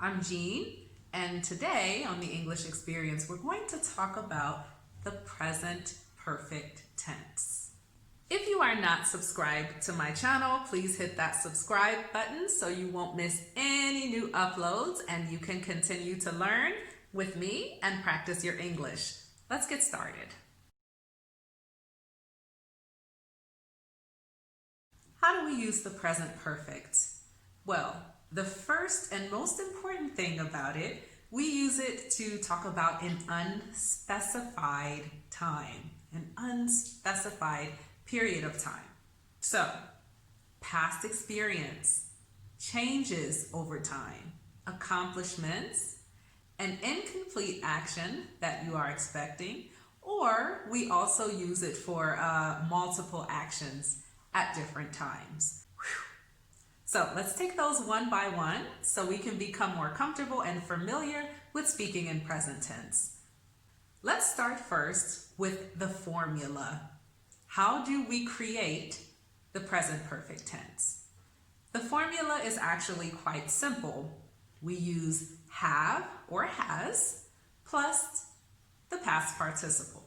I'm Jean, and today on the English Experience, we're going to talk about the present perfect tense. If you are not subscribed to my channel, please hit that subscribe button so you won't miss any new uploads and you can continue to learn with me and practice your English. Let's get started. How do we use the present perfect? Well, the first and most important thing about it, we use it to talk about an unspecified time, an unspecified period of time. So, past experience, changes over time, accomplishments, an incomplete action that you are expecting, or we also use it for multiple actions at different times. So let's take those one by one so we can become more comfortable and familiar with speaking in present tense. Let's start first with the formula. How do we create the present perfect tense? The formula is actually quite simple. We use have or has plus the past participle.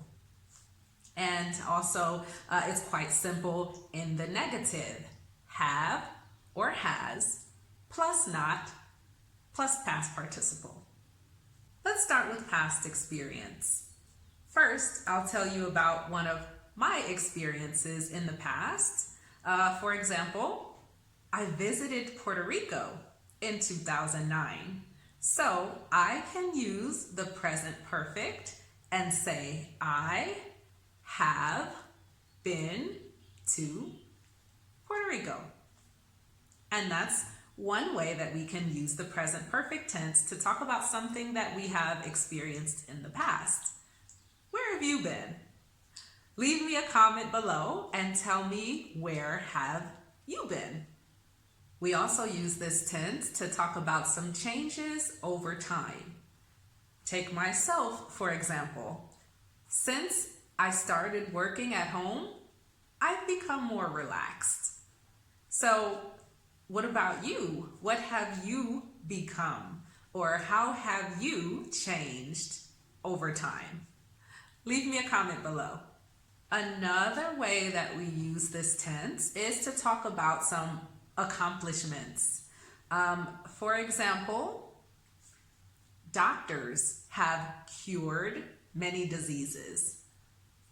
And also it's quite simple in the negative. Have or has plus not plus past participle. Let's start with past experience. First, I'll tell you about one of my experiences in the past. For example, I visited Puerto Rico in 2009. So I can use the present perfect and say I have been to Puerto Rico. And that's one way that we can use the present perfect tense to talk about something that we have experienced in the past. Where have you been? Leave me a comment below and tell me, where have you been? We also use this tense to talk about some changes over time. Take myself, for example. Since I started working at home, I've become more relaxed. So, what about you? What have you become? Or how have you changed over time? Leave me a comment below. Another way that we use this tense is to talk about some accomplishments. For example, doctors have cured many diseases.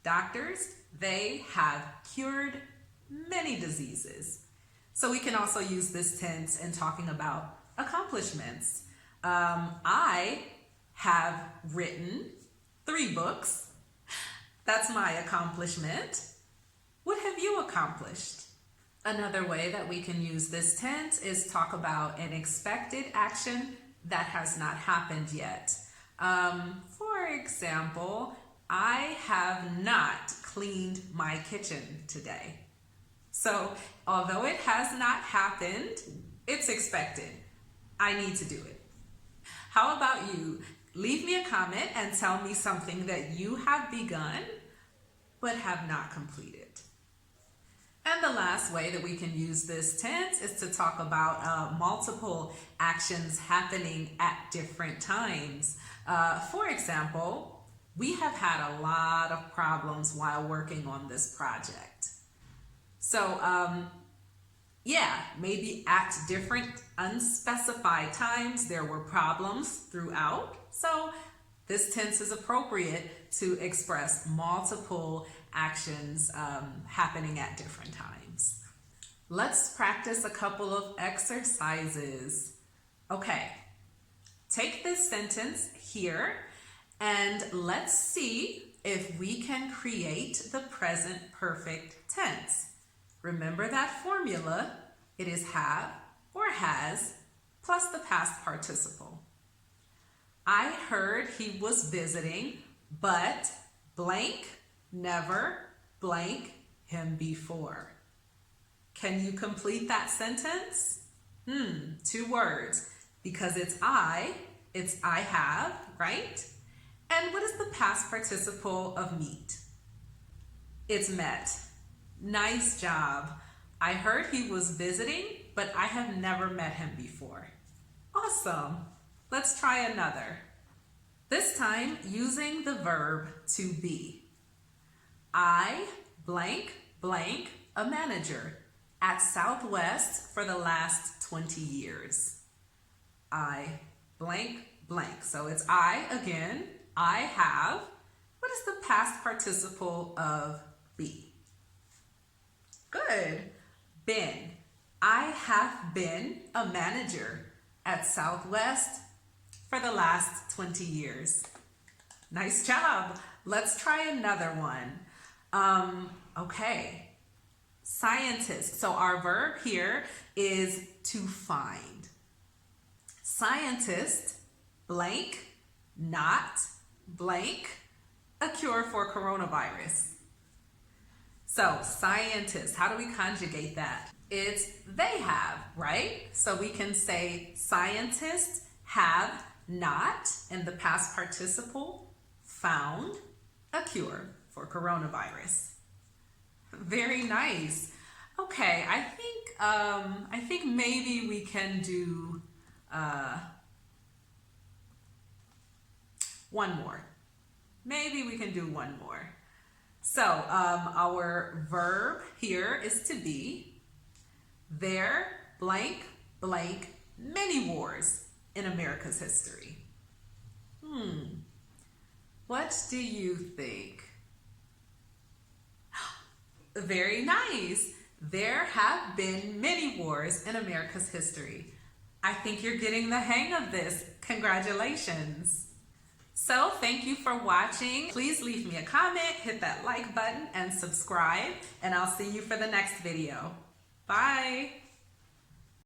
Doctors, they have cured many diseases. So we can also use this tense in talking about accomplishments. I have written 3 books. That's my accomplishment. What have you accomplished? Another way that we can use this tense is talk about an expected action that has not happened yet. For example, I have not cleaned my kitchen today. So, although it has not happened, it's expected. I need to do it. How about you? Leave me a comment and tell me something that you have begun but have not completed. And the last way that we can use this tense is to talk about multiple actions happening at different times. For example, we have had a lot of problems while working on this project. So, maybe at different unspecified times, there were problems throughout. So this tense is appropriate to express multiple actions happening at different times. Let's practice a couple of exercises. Okay, take this sentence here and let's see if we can create the present perfect tense. Remember that formula, it is have or has plus the past participle. I heard he was visiting, but blank never blank him before. Can you complete that sentence? 2 words, because it's I have, right? And what is the past participle of meet? It's met. Nice job. I heard he was visiting, but I have never met him before. Awesome. Let's try another. This time using the verb to be. I blank blank a manager at Southwest for the last 20 years. I blank blank. So it's I again. I have. What is the past participle of be? Good. Been. I have been a manager at Southwest for the last 20 years. Nice job. Let's try another one. Okay. Scientist. So our verb here is to find. Scientist, blank, not, blank, a cure for coronavirus. So scientists, how do we conjugate that? It's they have, right? So we can say scientists have not, in the past participle, found a cure for coronavirus. Very nice. Okay, I think maybe we can do one more. Maybe we can do one more. So our verb here is to be. There blank blank many wars in America's history. What do you think? Very nice. There have been many wars in America's history. I think you're getting the hang of this. Congratulations. So thank you for watching. Please leave me a comment, hit that like button, and subscribe, and I'll see you for the next video. Bye.